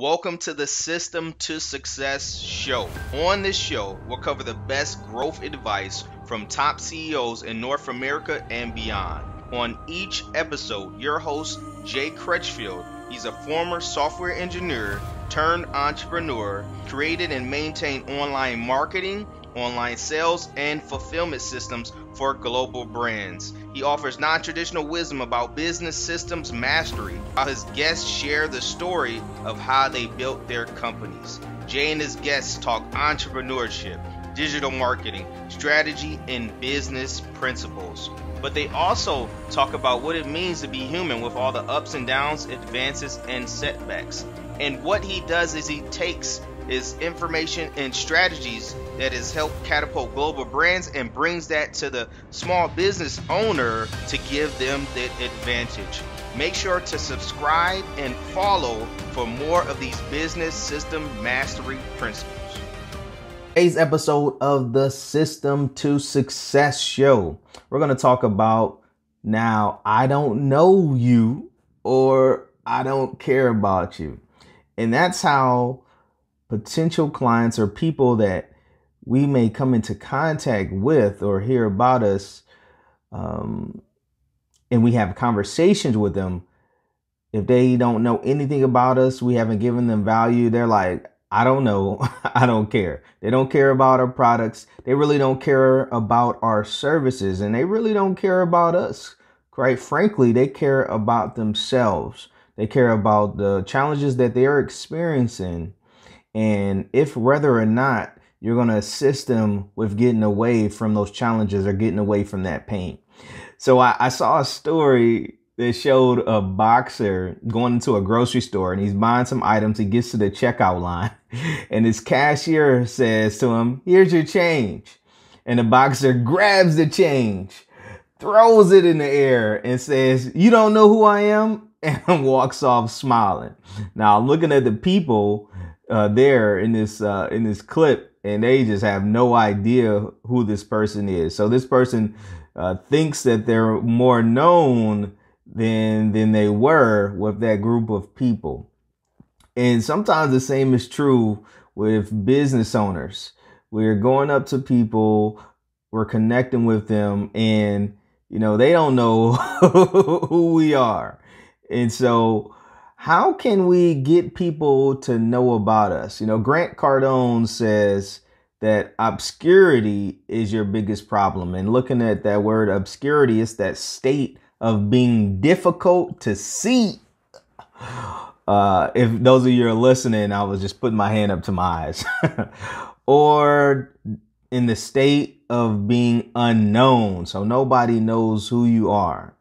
Welcome to the System to Success show. On this show, we'll cover the best growth advice from top CEOs in North America and beyond. On each episode, your host, Jay Crutchfield, he's a former software engineer turned entrepreneur, created and maintained online marketing, online sales, and fulfillment systems for global brands. He offers non-traditional wisdom about business systems mastery, while his guests share the story of how they built their companies. Jay and his guests talk entrepreneurship, digital marketing, strategy, and business principles. But they also talk about what it means to be human with all the ups and downs, advances, and setbacks. And what he does is he takes his information and strategies that has helped catapult global brands and brings that to the small business owner to give them that advantage. Make sure to subscribe and follow for more of these business system mastery principles. Today's episode of the System to Success show, we're going to talk about now, I don't know you or I don't care about you. And that's how potential clients or people that we may come into contact with or hear about us, and we have conversations with them. If they don't know anything about us, we haven't given them value, they're like, I don't know, I don't care. They don't care about our products. They really don't care about our services, and they really don't care about us. Quite frankly, they care about themselves. They care about the challenges that they are experiencing, and if whether or not you're going to assist them with getting away from those challenges or getting away from that pain. So I saw a story that showed a boxer going into a grocery store and he's buying some items. He gets to the checkout line and his cashier says to him, "Here's your change." And the boxer grabs the change, throws it in the air and says, "You don't know who I am?" and walks off smiling. Now I'm looking at the people there in this clip, and they just have no idea who this person is. So this person thinks that they're more known than they were with that group of people. And sometimes the same is true with business owners. We're going up to people, we're connecting with them, and they don't know who we are. And so how can we get people to know about us? Grant Cardone says that obscurity is your biggest problem. And looking at that word obscurity, it's that state of being difficult to see. If those of you are listening, I was just putting my hand up to my eyes. Or in the state of being unknown. So nobody knows who you are.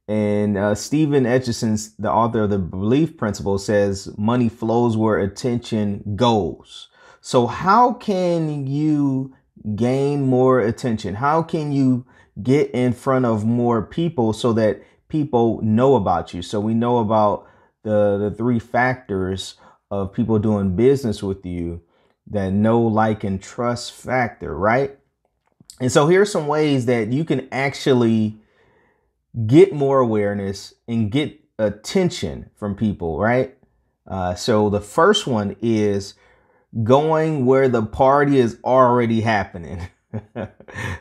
And Stephen Etchison, the author of The Belief Principle, says money flows where attention goes. So how can you gain more attention? How can you get in front of more people so that people know about you? So we know about the three factors of people doing business with you, that know, like, and trust factor, right? And so here's some ways that you can actually get more awareness and get attention from people, right? So the first one is going where the party is already happening.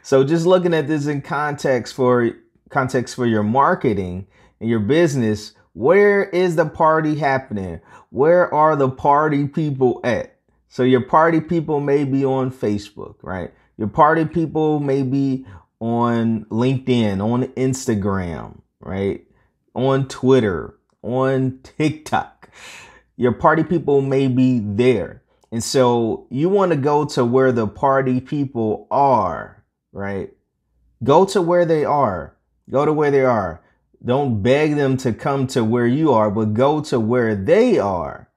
So just looking at this in context for your marketing and your business, where is the party happening? Where are the party people at? So your party people may be on Facebook, right? Your party people may be on LinkedIn, on Instagram, right? On Twitter, on TikTok. Your party people may be there. And so you want to go to where the party people are, right? Go to where they are. Go to where they are. Don't beg them to come to where you are, but go to where they are.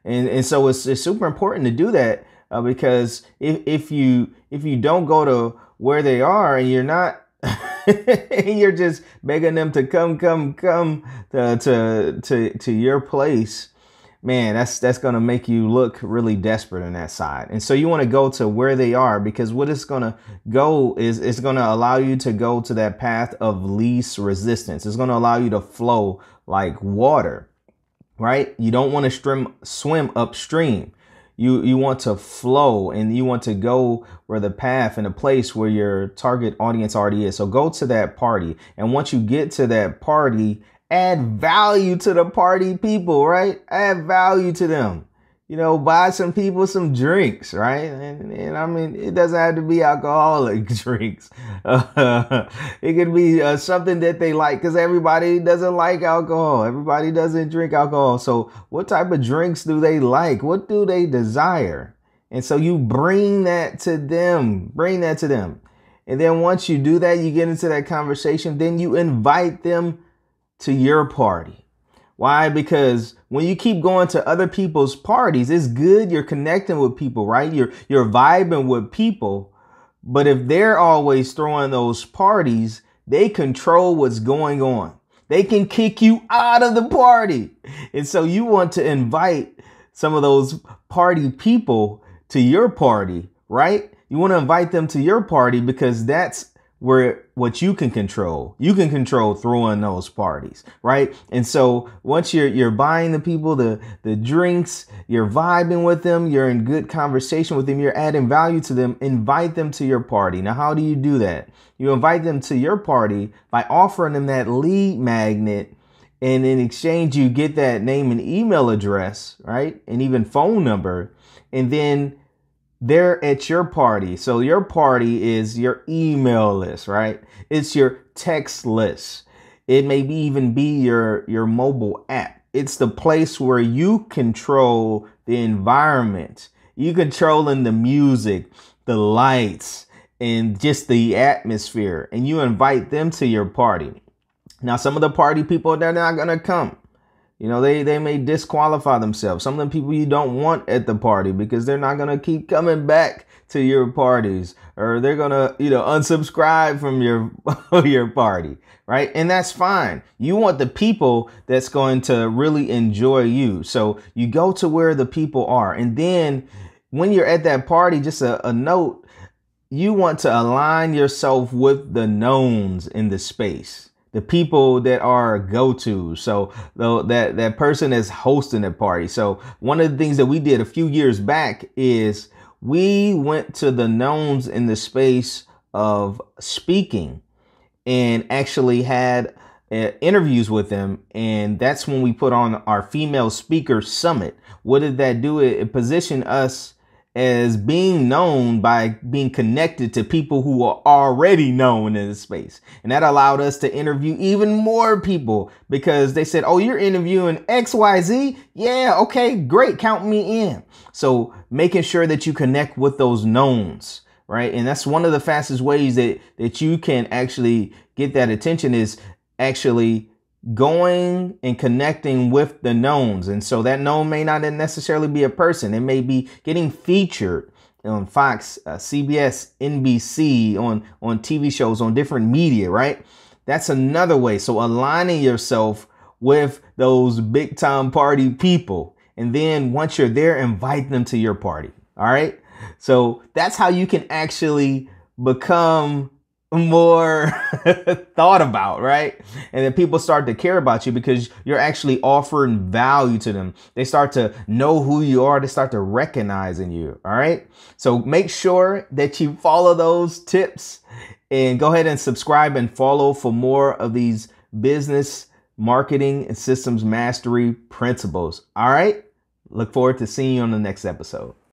And so it's super important to do that because if you don't go to where they are and you're not, you're just begging them to come to your place, man, that's going to make you look really desperate on that side. And so you want to go to where they are, because what it's going to go is it's going to allow you to go to that path of least resistance. It's going to allow you to flow like water. right? You don't want to swim upstream. You want to flow, and you want to go where the path and the place where your target audience already is. So go to that party. And once you get to that party, add value to the party people, right? Add value to them. Buy some people some drinks, right? And I mean, it doesn't have to be alcoholic drinks. It could be something that they like, because everybody doesn't like alcohol. Everybody doesn't drink alcohol. So what type of drinks do they like? What do they desire? And so you bring that to them. Bring that to them. And then once you do that, you get into that conversation, then you invite them to your party. Why? Because when you keep going to other people's parties, it's good. You're connecting with people, right? You're vibing with people. But if they're always throwing those parties, they control what's going on. They can kick you out of the party. And so you want to invite some of those party people to your party, right? You want to invite them to your party, because that's where what you can control. You can control throwing those parties, right? And so once you're buying the people the drinks, you're vibing with them, you're in good conversation with them, you're adding value to them, invite them to your party. Now, how do you do that? You invite them to your party by offering them that lead magnet, and in exchange you get that name and email address, right? And even phone number. And then they're at your party. So your party is your email list, right? It's your text list. It may even be your mobile app. It's the place where you control the environment. You controlling the music, the lights, and just the atmosphere. And you invite them to your party. Now, some of the party people, they're not going to come. They may disqualify themselves. Some of the people you don't want at the party, because they're not going to keep coming back to your parties, or they're going to, unsubscribe from your party, right? And that's fine. You want the people that's going to really enjoy you. So you go to where the people are. And then when you're at that party, just a note, you want to align yourself with the knowns in the space. The people that are go-to. So that person is hosting the party. So one of the things that we did a few years back is we went to the knowns in the space of speaking and actually had interviews with them. And that's when we put on our female speaker summit. What did that do? It positioned us as being known by being connected to people who are already known in the space. And that allowed us to interview even more people, because they said, oh, you're interviewing XYZ? Yeah, okay, great. Count me in. So making sure that you connect with those knowns, right? And that's one of the fastest ways that you can actually get that attention, is actually going and connecting with the knowns. And so that known may not necessarily be a person. It may be getting featured on Fox, CBS, NBC, on TV shows, on different media, right? That's another way. So aligning yourself with those big time party people. And then once you're there, invite them to your party. All right. So that's how you can actually become more thought about, right? And then people start to care about you, because you're actually offering value to them. They start to know who you are. They start to recognizing you. All right. So make sure that you follow those tips, and go ahead and subscribe and follow for more of these business, marketing, and systems mastery principles. All right. Look forward to seeing you on the next episode.